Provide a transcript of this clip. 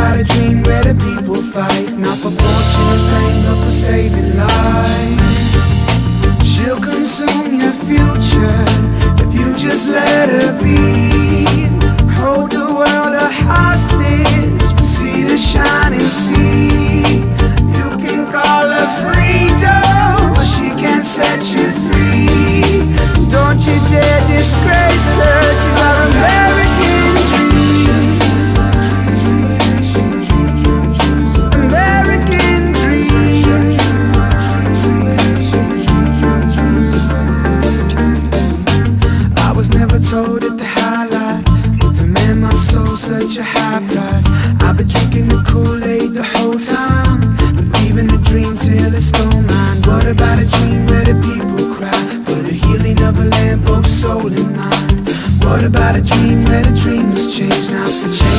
about a dream where the people fight, not for fortune and fame, but for saving lives. She'll consume your future if you just let her be. Hold the world a hostage, see the shining sea. You can call her freedom, but she can't set you free. Don't you dare disgrace her, she's our American dream. American dream. I was never told that the high life would demand my soul such a high price. I've been drinking the Kool-Aid the whole time, believing the dream till it's gone mine. What about a dream where the people cry for the healing of a land, both soul and mind? What about a dream where the dream has changed now for change?